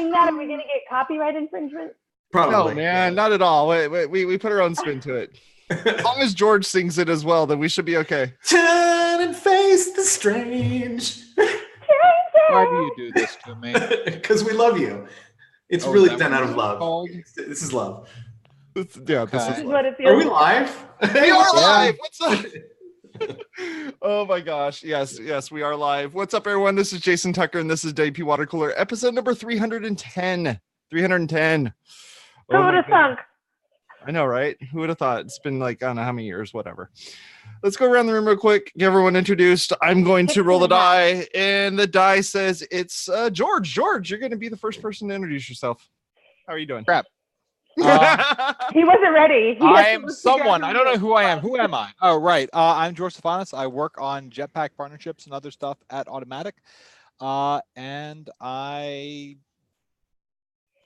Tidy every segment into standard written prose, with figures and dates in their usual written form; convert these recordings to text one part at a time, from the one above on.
using that? Are we going to get copyright infringement? Probably. No, man, not at all. We put our own spin to it. As long as George sings it as well, then we should be okay. Turn and face the strange. Why do you do this to me? Because we love you. It's really done out of love. This is love. This is what it feels Are we live? We are live. What's up? Oh my gosh. Yes, we are live. What's up, everyone? This is Jason Tucker, and this is WPwatercooler, episode number 310. 310. Who would have thunk? I know, right? Who would have thought? It's been like, I don't know how many years, whatever. Let's go around the room real quick, get everyone introduced. I'm going to roll the die, and the die says it's George. George, you're going to be the first person to introduce yourself. How are you doing? Crap. He wasn't ready. I am someone. I don't know who I am. Who am I? Oh, right. I'm George Stefanis. I work on Jetpack partnerships and other stuff at Automattic. And I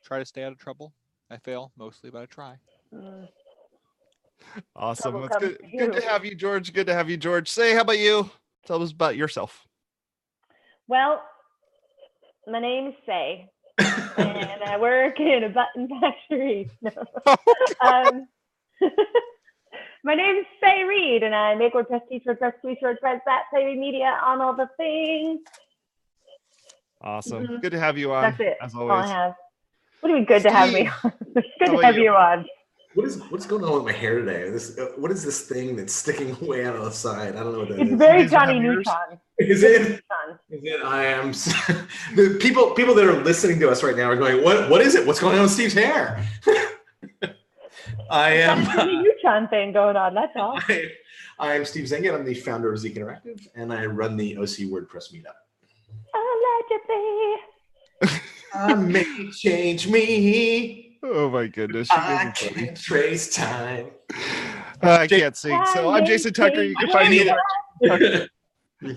try to stay out of trouble. I fail mostly, but I try. Awesome. It's good to have you, George. Good to have you, George. Say, how about you? Tell us about yourself. Well, my name's Say, and I work in a button factory. My name's Say Reed, and I make WordPress, teach WordPress, tweet WordPress, that Say media on all the things. Awesome. Good to have you on. That's it. As always. always. All I have. What do you mean good to have me on? Good to have you on. What's going on with my hair today? What is this thing that's sticking way out of the side? I don't know what that is. It's very Johnny Neutron. Is it? I am. The people that are listening to us right now are going, what is it? What's going on with Steve's hair? I am. Johnny Neutron thing going on. That's all. I am Steve Zengin. I'm the founder of Zeek Interactive, and I run the OC WordPress meetup. Allegedly. I may change me. Oh my goodness. I can't trace time. I can't sing. So I'm Jason Tucker. You can find me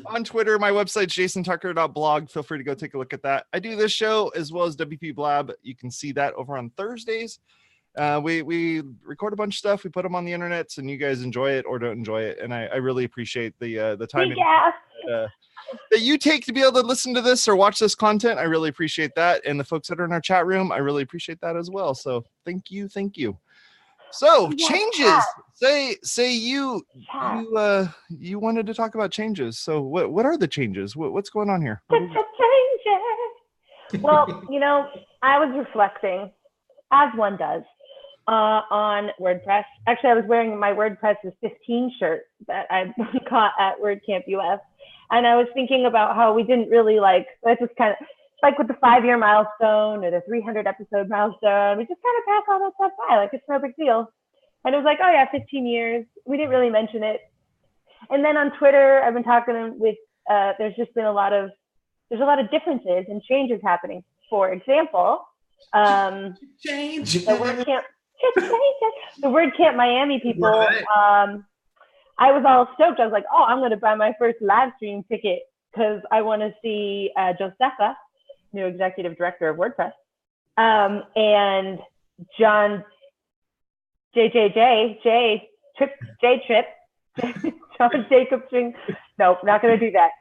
on Twitter. My website's jasontucker.blog. Feel free to go take a look at that. I do this show as well as WP Blab. You can see that over on Thursdays. We record a bunch of stuff. We put them on the internet, and you guys enjoy it or don't enjoy it. And I really appreciate the time that you take to be able to listen to this or watch this content. I really appreciate that. And the folks that are in our chat room, I really appreciate that as well. So thank you. So changes. Say you wanted to talk about changes. So what are the changes? What's going on here? Changes. Well, I was reflecting, as one does, on WordPress. Actually, I was wearing my WordPress is 15 shirt that I got at WordCamp US. And I was thinking about how we didn't really that's just kind of like with the 5-year milestone or the 300 episode milestone, we just kind of pass all that stuff by. Like, it's no big deal. And it was like, oh yeah, 15 years. We didn't really mention it. And then on Twitter, I've been talking with, there's been a lot of differences and changes happening. For example, the WordCamp Miami people, right. I was all stoked. I was like, oh, I'm going to buy my first live stream ticket because I want to see Josefa, new executive director of WordPress, and John Trip, John Jacobson. Nope, not going to do that.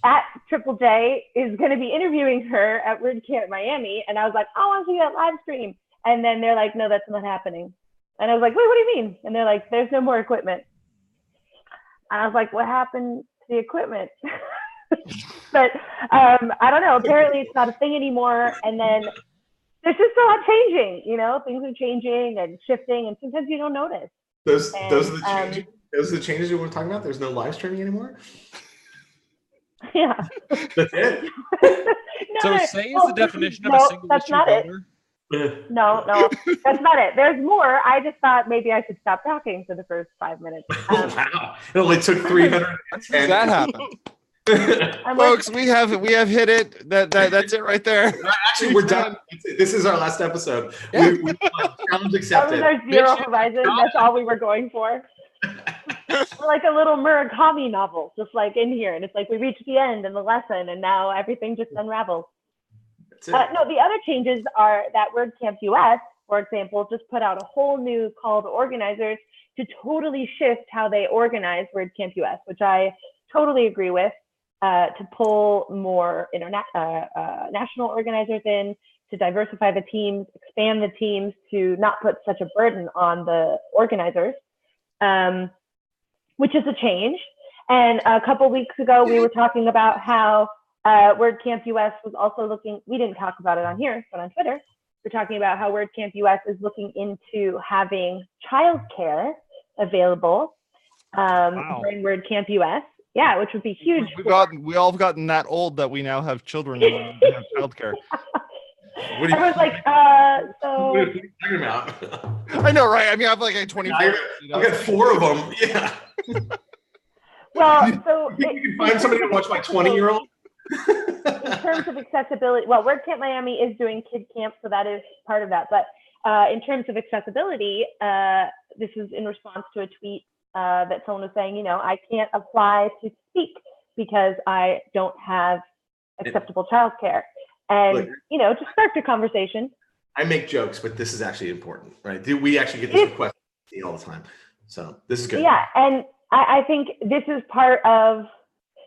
At Triple J is going to be interviewing her at WordCamp Miami. And I was like, oh, I want to see that live stream. And then they're like, no, that's not happening. And I was like, wait, what do you mean? And they're like, there's no more equipment. And I was like, what happened to the equipment? But I don't know. Apparently it's not a thing anymore. And then there's just a lot changing, things are changing and shifting. And sometimes you don't notice. Those are the changes. Those are the changes you want to talk about? There's no live streaming anymore? Yeah. That's it? So say is the definition of a single that's issue not voter? It. No, that's not it. There's more. I just thought maybe I should stop talking for the first 5 minutes. Wow. It only took 300. That happened. Folks, we have hit it. That's it right there. Actually, we're done. This is our last episode. Yeah. We challenge accepted. That was our Zero Horizon. That's all we were going for. We're like a little Murakami novel, just like in here. And it's like we reached the end and the lesson, and now everything just unravels. No, the other changes are that WordCamp US, for example, just put out a whole new call to organizers to totally shift how they organize WordCamp US, which I totally agree with. to pull more national organizers in, to diversify the teams, expand the teams, to not put such a burden on the organizers, which is a change. And a couple weeks ago, we were talking about how WordCamp US was also looking, we didn't talk about it on here, but on Twitter, we're talking about how WordCamp US is looking into having childcare available during WordCamp US. Yeah, which would be huge. We all have gotten that old that we now have children and have childcare. I was like, so. What are you talking about? I know, right? I mean, I have like a 24. I've got 4 of them. Yeah. Well, so you can find somebody to watch my 20-year-old. In terms of accessibility, well, WordCamp Miami is doing kid camp, so that is part of that. But in terms of accessibility, this is in response to a tweet that someone was saying, I can't apply to speak because I don't have acceptable childcare. And, Look, just start the conversation. I make jokes, but this is actually important, right? We actually get this request all the time. So this is good. Yeah, and I think this is part of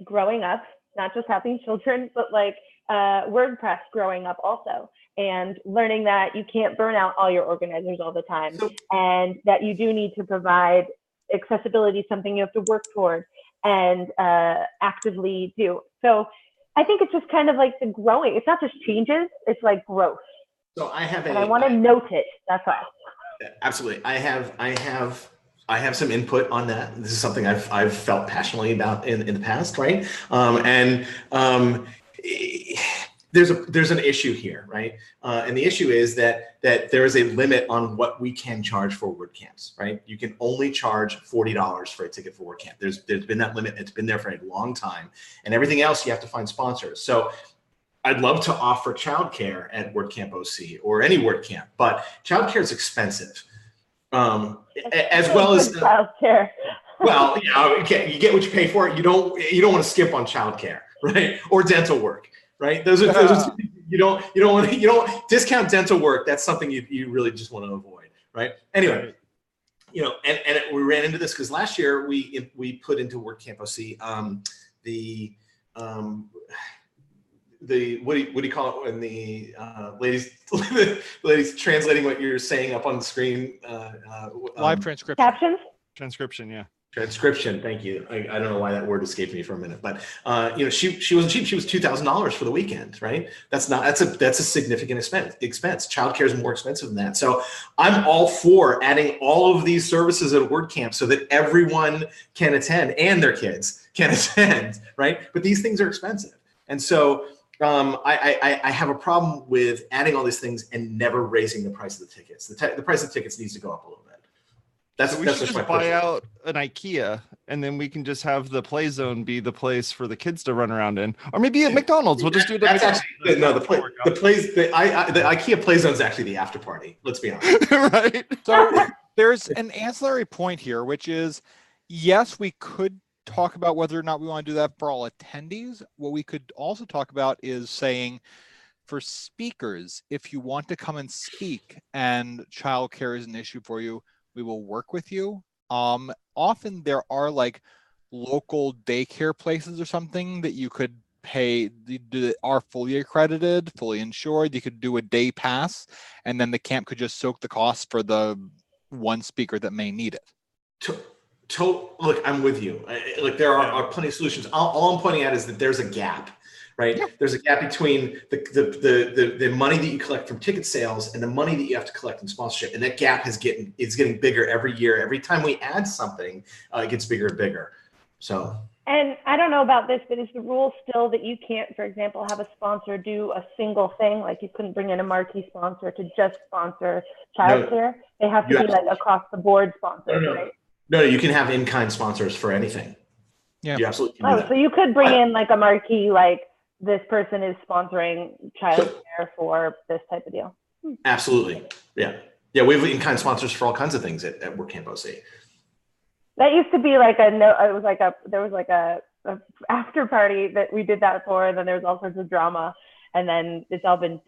growing up, not just having children, but like WordPress growing up also, and learning that you can't burn out all your organizers all the time, and that you do need to provide accessibility, something you have to work toward and actively do. So I think it's just kind of like the growing. It's not just changes; it's like growth. So I have and I want to note it. That's all. Absolutely, I have some input on that. This is something I've felt passionately about in the past, right? There's an issue here, right? And the issue is that there is a limit on what we can charge for WordCamps, right? You can only charge $40 for a ticket for WordCamp. There's been that limit. It's been there for a long time, and everything else you have to find sponsors. So I'd love to offer childcare at WordCamp OC or any WordCamp, but childcare is expensive. As well as childcare. Well, you get what you pay for. You don't want to skip on childcare, right? Or dental work, right? Those are you don't discount dental work. That's something you really just want to avoid, right? Anyway, and we ran into this because last year we put into WordCamp OC the what do you call it when the ladies translating what you're saying up on the screen? Live transcription. Captions? Transcription, yeah. Transcription. Thank you. I don't know why that word escaped me for a minute, but she wasn't cheap. She was $2,000 for the weekend, right? That's a significant expense. Childcare is more expensive than that. So I'm all for adding all of these services at WordCamp so that everyone can attend and their kids can attend, right? But these things are expensive, and so I have a problem with adding all these things and never raising the price of the tickets. The price of the tickets needs to go up a little bit. We should just buy out an IKEA, and then we can just have the play zone be the place for the kids to run around in, or maybe at McDonald's. We'll just do it. That's actually no. The IKEA play zone is actually the after party. Let's be honest. Right. So there's an ancillary point here, which is, yes, we could talk about whether or not we want to do that for all attendees. What we could also talk about is saying, for speakers, if you want to come and speak and childcare is an issue for you, we will work with you. Often there are like local daycare places or something that you could pay, that are fully accredited, fully insured. You could do a day pass, and then the camp could just soak the cost for the one speaker that may need it. Look, I'm with you. Like there are plenty of solutions. All I'm pointing at is that there's a gap. Right? Yeah. There's a gap between the money that you collect from ticket sales and the money that you have to collect in sponsorship, and that gap is getting bigger every year. Every time we add something, it gets bigger and bigger. So. And I don't know about this, but is the rule still that you can't, for example, have a sponsor do a single thing? Like you couldn't bring in a marquee sponsor to just sponsor childcare. They have to be like across the board sponsors, right? No, you can have in-kind sponsors for anything. Yeah, you absolutely can do that. So you could bring in like a marquee, like, this person is sponsoring childcare for this type of deal. Absolutely. Yeah. Yeah. We have in-kind sponsors for all kinds of things at WordCamp OC. That used to be like there was like a after party that we did that for, and then there was all sorts of drama, and then it's all been,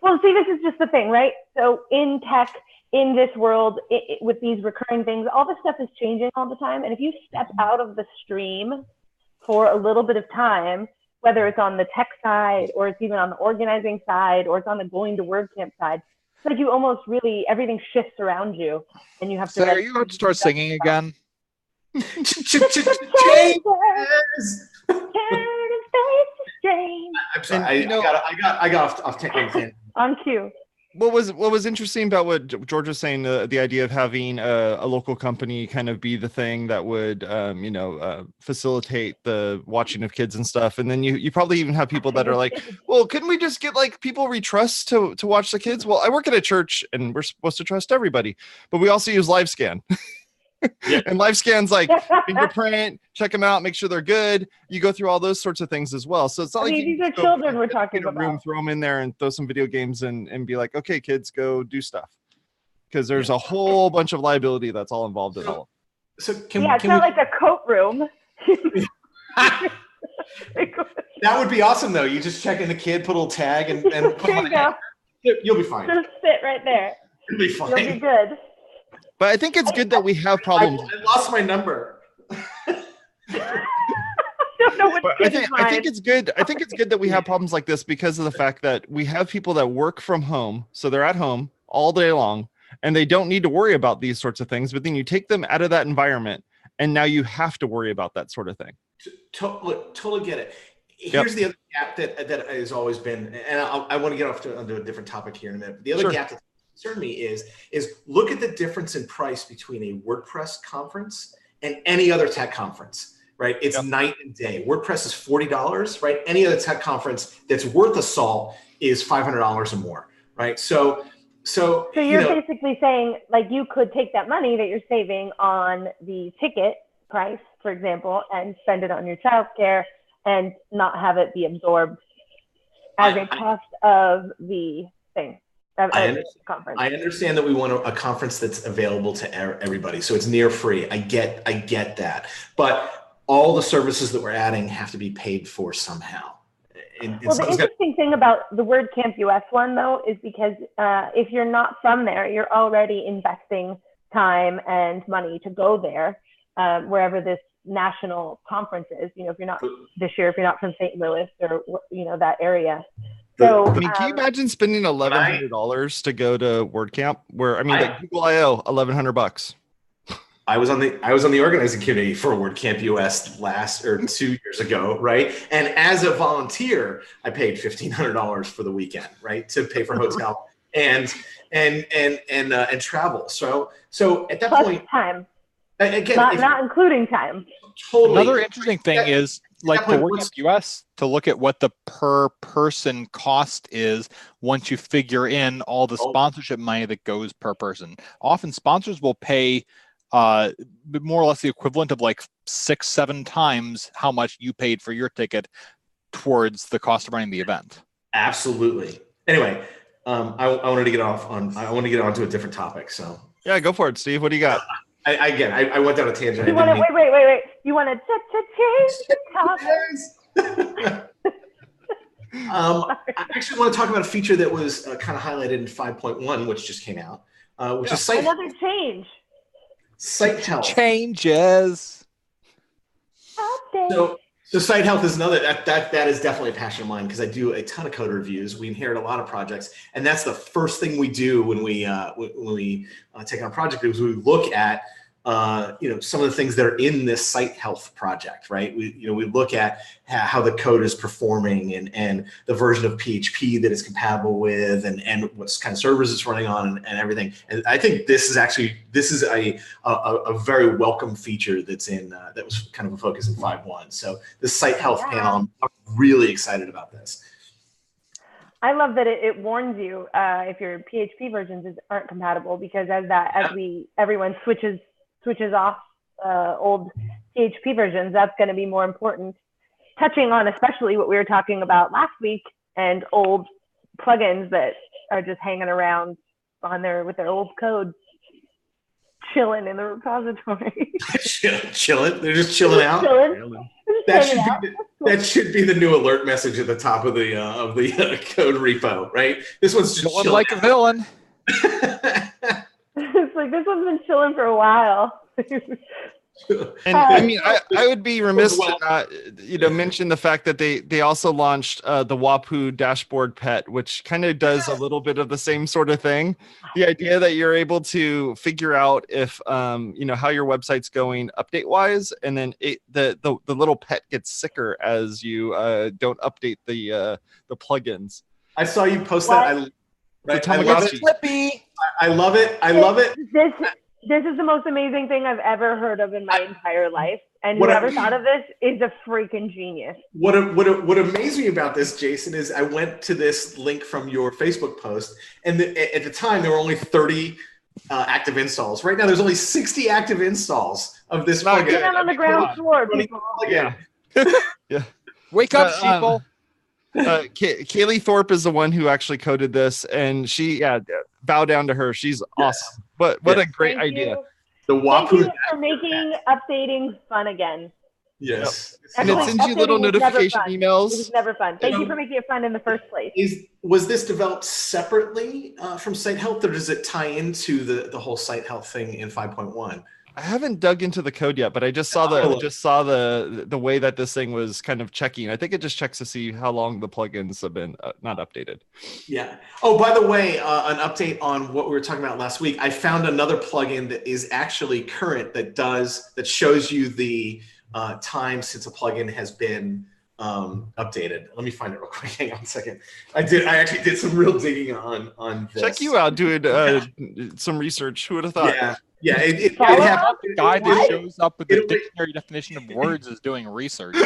well, see, this is just the thing, right? So in tech, in this world, with these recurring things, all this stuff is changing all the time. And if you step out of the stream for a little bit of time, whether it's on the tech side or it's even on the organizing side or it's on the going to WordCamp side. It's like you almost really, everything shifts around you and you have to. Sarah, you have to start singing again. I'm sorry, I got off tangent. On cue. What was interesting about what George was saying, the idea of having a local company kind of be the thing that would, facilitate the watching of kids and stuff. And then you probably even have people that are like, well, couldn't we just get like people we trust to watch the kids? Well, I work at a church and we're supposed to trust everybody, but we also use LiveScan. Yeah. And LiveScan's like fingerprint, check them out, make sure they're good. You go through all those sorts of things as well. So it's not like these are children we're talking about. Room, throw them in there and throw some video games and be like, okay, kids, go do stuff. Because there's a whole bunch of liability that's all involved in all. So it's not like a coat room. That would be awesome, though. You just check in the kid, put a little tag, and put on the head. You'll be fine. Just sit right there. You'll be fine. You'll be good. But I think it's good that we have problems. I lost my number. I don't know what I think it's good. I think it's good that we have problems like this because of the fact that we have people that work from home. So they're at home all day long and they don't need to worry about these sorts of things. But then you take them out of that environment and now you have to worry about that sort of thing. Totally get it. Here's the other gap that has always been, and I want to get off onto a different topic here in a minute. But the other gap that concern me is look at the difference in price between a WordPress conference and any other tech conference, right? It's night and day. WordPress is $40, right? Any other tech conference that's worth a salt is $500 or more, right? So you're basically saying like you could take that money that you're saving on the ticket price, for example, and spend it on your childcare and not have it be absorbed as a cost of the thing. I understand that we want a conference that's available to everybody, so it's near free. I get that, but all the services that we're adding have to be paid for somehow. Well, the interesting thing about the WordCamp US one, though, is because if you're not from there, you're already investing time and money to go there, wherever this national conference is. If you're not this year, if you're not from St. Louis or that area. So, I mean, can you imagine spending $1,100 to go to WordCamp? Where like Google I/O, $1,100. I was on the organizing committee for WordCamp US 2 years ago, right? And as a volunteer, I paid $1,500 for the weekend, right, to pay for hotel and travel. So at that point, time. Again, not including time. Totally. Another interesting thing is like for WordCamp US to look at what the per person cost is once you figure in all the sponsorship money that goes per person. Often sponsors will pay more or less the equivalent of like 6-7 times how much you paid for your ticket towards the cost of running the event. Absolutely. Anyway, I wanted to get onto a different topic. So yeah, go for it, Steve. What do you got? I went down a tangent. You want to wait. You want to change the topic? I actually want to talk about a feature that was kind of highlighted in 5.1, which just came out, which is site. Another change. Site health. Changes. So site health is another that is definitely a passion of mine because I do a ton of code reviews. We inherit a lot of projects, and that's the first thing we do when we take on a project is we look at some of the things that are in this site health project, right? We look at how the code is performing and the version of PHP that it's compatible with and what kind of servers it's running on and everything. And I think this is a very welcome feature that was kind of a focus in 5.1. So the site health panel, I'm really excited about this. I love that it warns you if your PHP versions aren't compatible, because everyone switches off old PHP versions, that's going to be more important. Touching on especially what we were talking about last week and old plugins that are just hanging around with their old code, chilling in the repository. Chilling? They're just chilling out? Chilling. That should be the new alert message at the top of the code repo, right? This one's just chilling like a villain. It's like this one's been chilling for a while. And I mean, I would be remiss to not, mention the fact that they also launched the Wapuu Dashboard Pet, which kind of does a little bit of the same sort of thing. The idea that you're able to figure out if how your website's going update wise, and then the little pet gets sicker as you don't update the plugins. I saw you post that. I love it. Flippy. I love it. I love it. This is the most amazing thing I've ever heard of in my entire life. And whoever thought of this is a freaking genius. What amazed me about this, Jason, is I went to this link from your Facebook post, and at the time there were only 30 active installs. Right now there's only 60 active installs of this plugin. Get on the ground floor, people. Yeah. Yeah. Wake up, people. Kaylee Thorpe is the one who actually coded this, and she bow down to her. She's awesome. What a great idea. The Thank you Wapuu for making updating fun again. Yes. And it sends you little notification emails. It was never fun. Thank you for making it fun in the first place. Was this developed separately from Site Health, or does it tie into the whole Site Health thing in 5.1? I haven't dug into the code yet, but I just saw the way that this thing was kind of checking. I think it just checks to see how long the plugins have been not updated. Yeah. Oh, by the way, an update on what we were talking about last week. I found another plugin that is actually current that shows you the time since a plugin has been updated. Let me find it real quick. Hang on a second. I actually did some real digging on this. Check you out doing some research. Who would have thought? Yeah. Yeah, it happened. The guy that shows up with the dictionary definition of words is doing research.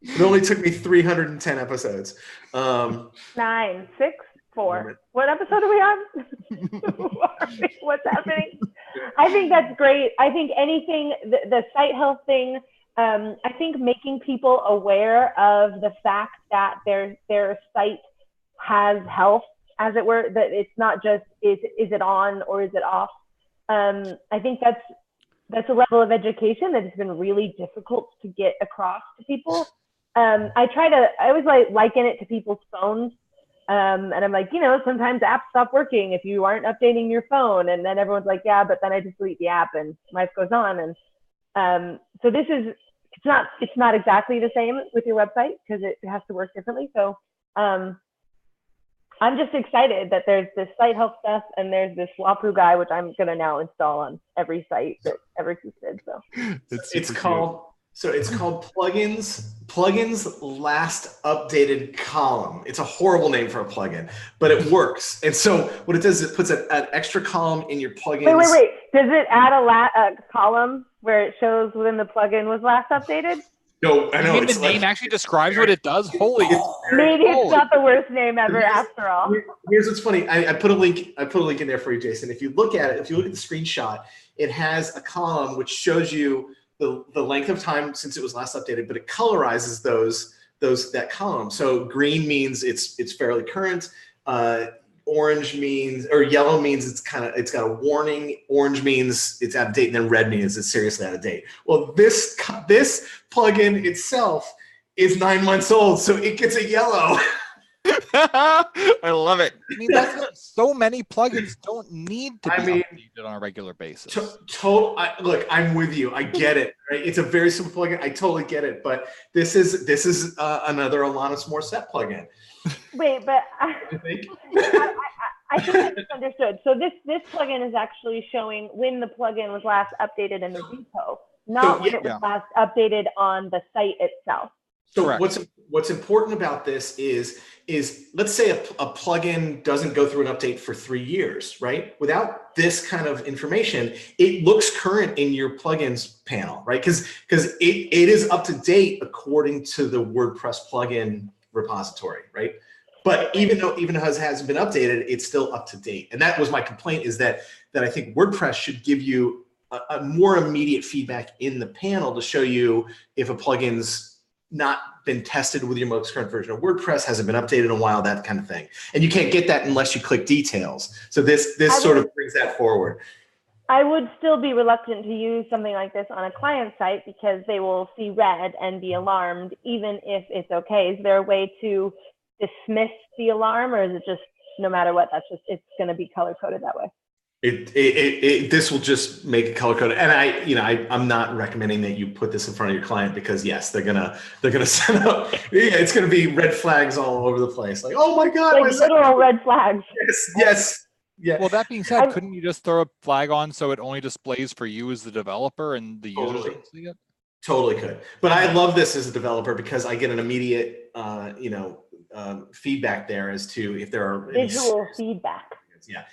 It only took me 310 episodes. 9, 6, 4. What episode are we on? What's happening? I think that's great. I think anything, the Site Health thing, I think making people aware of the fact that their site has health, as it were, that it's not just is it on or is it off. I think that's a level of education that has been really difficult to get across to people. I always liken it to people's phones. And I'm like, sometimes apps stop working if you aren't updating your phone. And then everyone's like, yeah, but then I just delete the app and life goes on. And so it's not exactly the same with your website because it has to work differently. So I'm just excited that there's this Site Health stuff and there's this Wapuu guy, which I'm going to now install on every site that ever existed. So it's called plugins last updated column. It's a horrible name for a plugin, but it works. And so what it does is it puts an extra column in your plugins. Wait. Does it add a column where it shows when the plugin was last updated? No, I know. Maybe the name actually describes what it does. Maybe it's not the worst name ever after all. Here's what's funny. I put a link in there for you, Jason. If you look at it, if you look at the screenshot, it has a column which shows you the length of time since it was last updated, but it colorizes that column. So green means it's fairly current. Orange means, or yellow means it's got a warning. Orange means it's out of date, and then red means it's seriously out of date. Well, this plugin itself is 9 months old, so it gets a yellow. I love it. I mean, so many plugins don't need to be updated on a regular basis. Look, I'm with you. I get it. Right? It's a very simple plugin. I totally get it. But this is another Alanis Morissette plugin. Wait, but I think I misunderstood. So this plugin is actually showing when the plugin was last updated in the repo, not when it was last updated on the site itself. So what's important about this is let's say a plugin doesn't go through an update for 3 years, right? Without this kind of information, it looks current in your plugins panel, right? Because it is up to date according to the WordPress plugin repository, right? But even though it hasn't been updated, it's still up to date. And that was my complaint, is that I think WordPress should give you a more immediate feedback in the panel to show you if a plugin's not been tested with your most current version of WordPress, hasn't been updated in a while, that kind of thing. And you can't get that unless you click details. So this sort of brings that forward. I would still be reluctant to use something like this on a client site because they will see red and be alarmed, even if it's okay. Is there a way to dismiss the alarm, or is it just no matter what, it's going to be color coded that way? This will just make it color coded, and I'm not recommending that you put this in front of your client, because yes, they're gonna set up. Yeah, it's gonna be red flags all over the place. Like, oh my God, like literal red flags. Yes. Yeah. Well, that being said, couldn't you just throw a flag on so it only displays for you as the developer and the users don't see it? Totally could. But I love this as a developer because I get an immediate, feedback there as to if there are visual feedback. Yeah.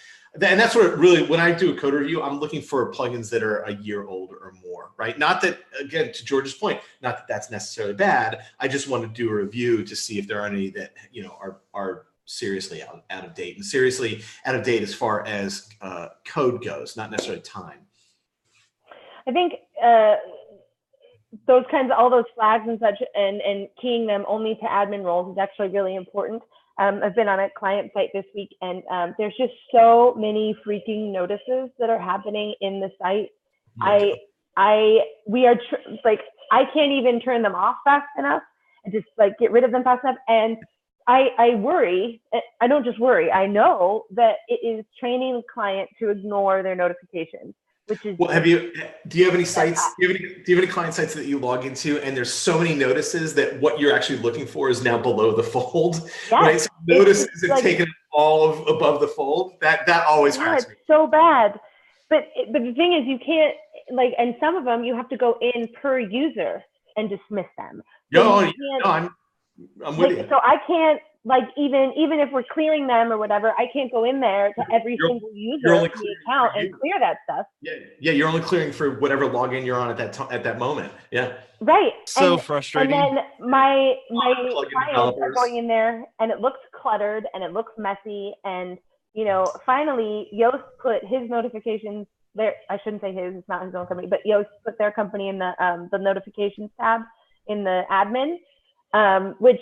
And that's what really, when I do a code review, I'm looking for plugins that are a year old or more, right? Not that, again, to George's point, not that that's necessarily bad. I just want to do a review to see if there are any that, are seriously out of date, and seriously out of date as far as code goes, not necessarily time. I think all those flags and such, and keying them only to admin roles is actually really important. I've been on a client site this week, and there's just so many freaking notices that are happening in the site. I can't even turn them off fast enough and just like get rid of them fast enough. And I worry. I don't just worry. I know that it is training the client to ignore their notifications. Which is, well, do you have any sites? Do you have any client sites that you log into, and there's so many notices that what you're actually looking for is now below the fold, yes. Right? So notices have taken all above the fold. That always cracks me. It's so bad. But the thing is, you can't and some of them you have to go in per user and dismiss them. So I'm with you. So I can't even if we're clearing them or whatever, I can't go in there to every single user of the account and clear that stuff. Yeah, you're only clearing for whatever login you're on at that moment. Yeah. Right. So frustrating. And then my clients are going in there, and it looks cluttered and it looks messy. And finally, Yoast put his notifications there. I shouldn't say his; it's not his own company, but Yoast put their company in the notifications tab in the admin. Which,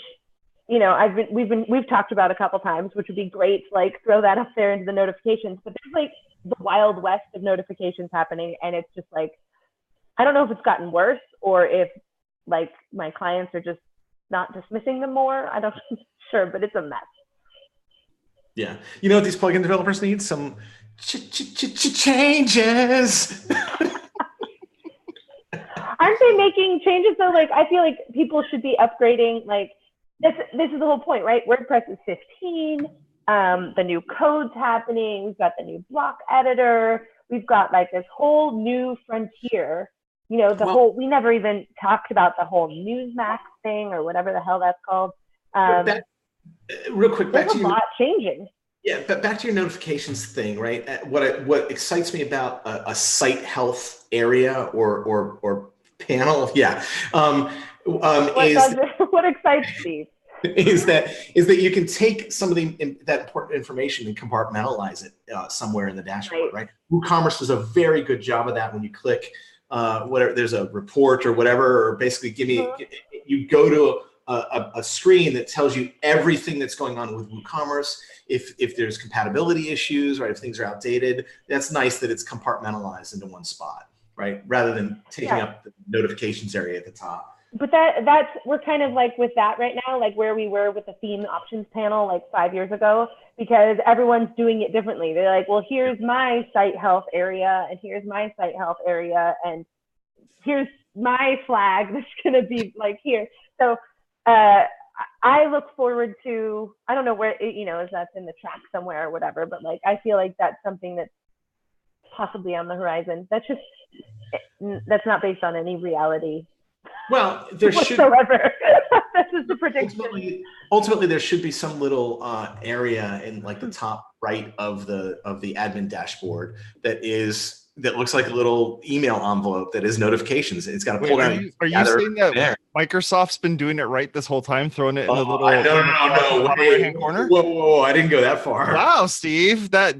we've talked about a couple times, which would be great to throw that up there into the notifications. But there's the wild west of notifications happening, and it's just I don't know if it's gotten worse or if my clients are just not dismissing them more. I don't sure, but it's a mess. Yeah, you know what these plugin developers need? Some changes. Aren't they making changes though? I feel like people should be upgrading. This is the whole point, right? WordPress is 15. The new code's happening. We've got the new block editor. We've got this whole new frontier. We never even talked about the whole Newsmax thing or whatever the hell that's called. Real quick, there's a lot changing. Yeah, but back to your notifications thing, right? What excites me about a site health area or panel, yeah, what excites Steve is that you can take some of that important information and compartmentalize it somewhere in the dashboard, right? WooCommerce does a very good job of that. When you click whatever, there's a report or whatever, or basically you go to a screen that tells you everything that's going on with WooCommerce. If there's compatibility issues, right? If things are outdated, that's nice that it's compartmentalized into one spot, right? Rather than taking up the notifications area at the top. But we're kind of with that right now, where we were with the theme options panel 5 years ago, because everyone's doing it differently. They're well, here's my site health area, and here's my site health area, and here's my flag that's going to be here. So I look forward to, I don't know where, if that's in the track somewhere or whatever, but I feel that's something that's possibly on the horizon. That's not based on any reality. Well, there whatsoever. This is the prediction. Ultimately, there should be some little area in the top right of the admin dashboard that looks like a little email envelope that is notifications. It's got a pull down. Are you saying that Microsoft's been doing it right this whole time, throwing it in the little right-hand corner? Whoa! I didn't go that far. Wow, Steve, I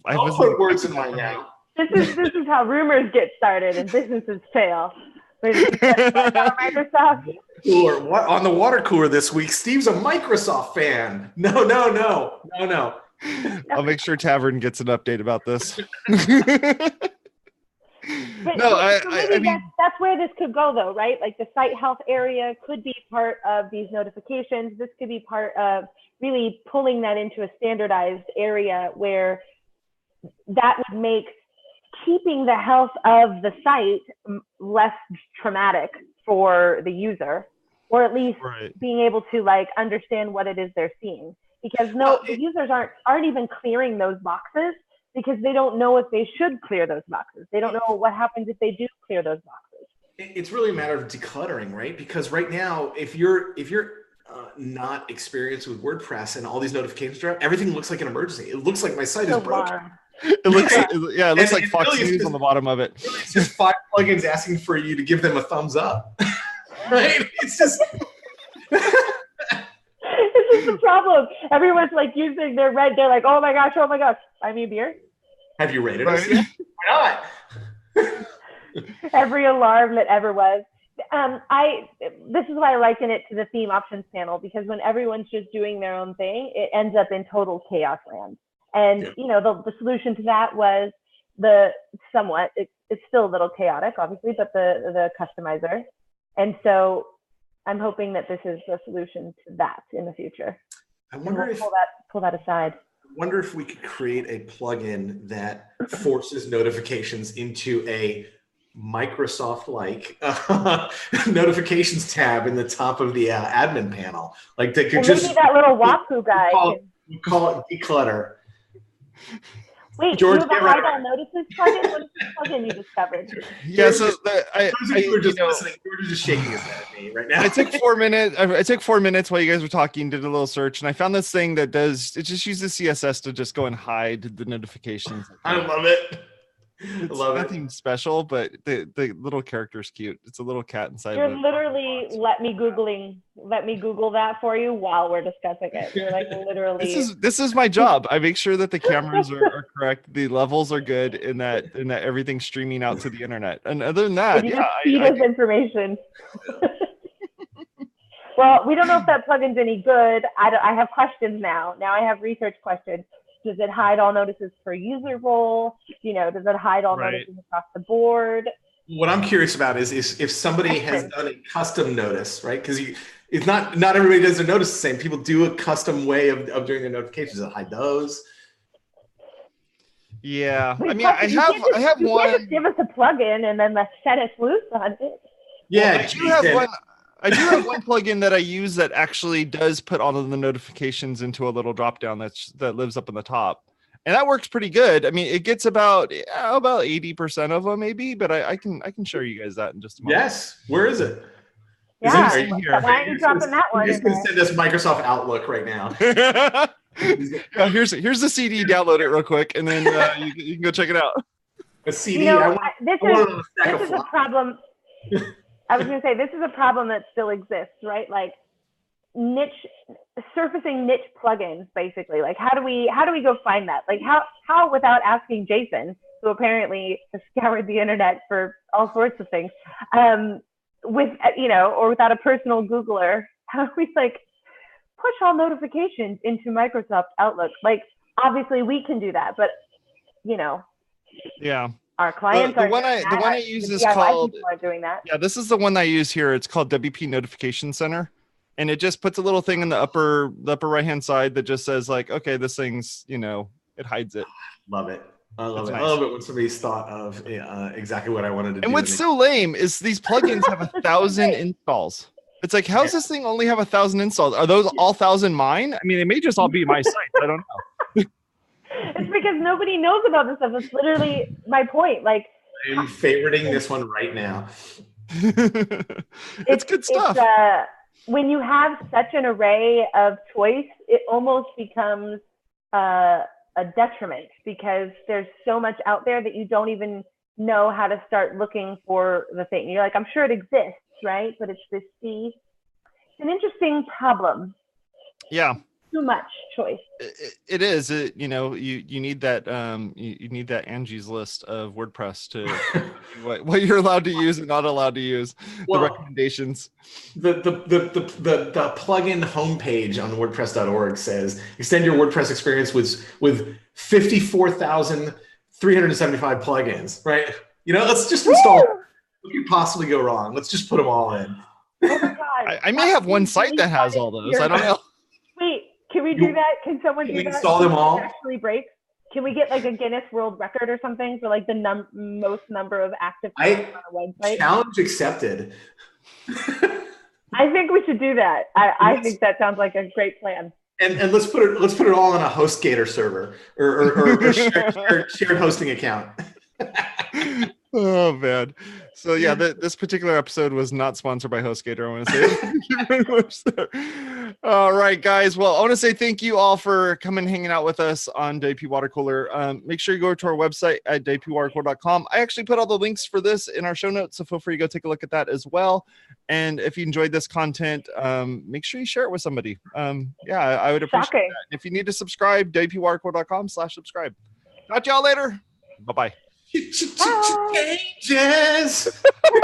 I'll put words in my mouth. This is how rumors get started and businesses fail. Microsoft. Cooler. What on the water cooler this week? Steve's a Microsoft fan. No. I'll make sure Tavern gets an update about this. I mean that's where this could go though, right? The site health area could be part of these notifications. This could be part of really pulling that into a standardized area where that would make keeping the health of the site less traumatic for the user, or at least being able to like understand what it is they're seeing. Because the users aren't even clearing those boxes because they don't know if they should clear those boxes. They don't know what happens if they do clear those boxes. It's really a matter of decluttering, right? Because right now, if you're not experienced with WordPress and all these notifications drop, everything looks like an emergency. It looks like my site is broken. It looks like Fox really News on the bottom of it. It's just 5 plugins asking for you to give them a thumbs up, right? It's just. This is the problem. Everyone's like using their red. They're like, oh my gosh, buy me a beer. Have you rated us yet? Why not? Every alarm that ever was. This is why I liken it to the theme options panel, because when everyone's just doing their own thing, it ends up in total chaos land. And the solution to that was it's still a little chaotic, obviously, but the customizer. And so I'm hoping that this is the solution to that in the future. I wonder if pull that aside. I wonder if we could create a plugin that forces notifications into a Microsoft-like notifications tab in the top of the admin panel. Like they could maybe that little Wapuu guy. We call it declutter. Wait, George, you have a hide all notices plugin? What is the plugin you discovered? Yeah, so you were just listening. You were just shaking his head at me right now. I took 4 minutes. I took 4 minutes while you guys were talking, did a little search, and I found this thing that just uses CSS to just go and hide the notifications. I love it. It's nothing special, but the little character is cute. It's a little cat inside. You're literally let me Google that for you while we're discussing it. You're like literally. This is my job. I make sure that the cameras are correct, the levels are good, and that everything's streaming out to the internet. And other than that, feed us information. Well, we don't know if that plugin's any good. I have questions now. Now I have research questions. Does it hide all notices per user role? Does it hide all notices across the board? What I'm curious about is if somebody has done a custom notice, right? Because it's not everybody does their notice the same. People do a custom way of doing their notifications. Does it hide those? Yeah, Wait, I mean, I have one. You can't just give us a plugin and then let's set us loose on it. Yeah, well, I do have one plugin that I use that actually does put all of the notifications into a little drop down that lives up in the top, and that works pretty good. I mean, it gets about 80% of them, maybe, but I can show you guys that in just a moment. Yes, where is it? Yeah, Is it why aren't you dropping that one? He's gonna send us Microsoft Outlook right now. Yeah, here's the CD. Download it real quick, and then you can go check it out. A CD. This is a problem. I was going to say, this is a problem that still exists, right? Like surfacing niche plugins, basically. Like, how do we go find that? Like, how without asking Jason, who apparently has scoured the internet for all sorts of things, or without a personal Googler, how do we like push all notifications into Microsoft Outlook? Like, obviously we can do that, but yeah. Our clients the one I use is called. Are doing that. Yeah, this is the one I use here. It's called WP Notification Center, and it just puts a little thing in the upper right hand side that just says like, okay, this thing's it hides it. Love it. I love it. Nice. I love it when somebody's thought of exactly what I wanted to do. And what's so lame is these plugins have 1,000 installs. It's like, how's this thing only have 1,000 installs? Are those all 1,000 mine? I mean, they may just all be my sites. I don't know. It's because nobody knows about this stuff. It's literally my point. Like, I'm favoriting this one right now. It's good stuff. When you have such an array of choice, it almost becomes a detriment because there's so much out there that you don't even know how to start looking for the thing. You're like, I'm sure it exists, right? But it's this sea. It's an interesting problem. Yeah. Too much choice. It is. You need that. You need that Angie's list of WordPress to what you're allowed to use and not allowed to use. Well, the recommendations. The plugin homepage on WordPress.org says extend your WordPress experience with 54,375 plugins. Right? Let's just install. What could possibly go wrong? Let's just put them all in. Oh my God! I may have one site that has all those. I don't know. Wait. Can we do that? Can someone do that? Install them all? Actually breaks. Can we get like a Guinness World Record or something for like the most number of active pages on a website? Challenge accepted. I think we should do that. I think that sounds like a great plan. And let's put it all on a HostGator server or shared hosting account. Oh man. So yeah, this particular episode was not sponsored by HostGator. I want to say thank you very much. All right, guys. Well, I want to say thank you all for coming and hanging out with us on WPwatercooler. Make sure you go to our website at WPwatercooler.com. I actually put all the links for this in our show notes, so feel free to go take a look at that as well. And if you enjoyed this content, make sure you share it with somebody. Yeah, I would appreciate that. If you need to subscribe, WPwatercooler.com/subscribe. Talk to y'all later. Bye-bye. Changes.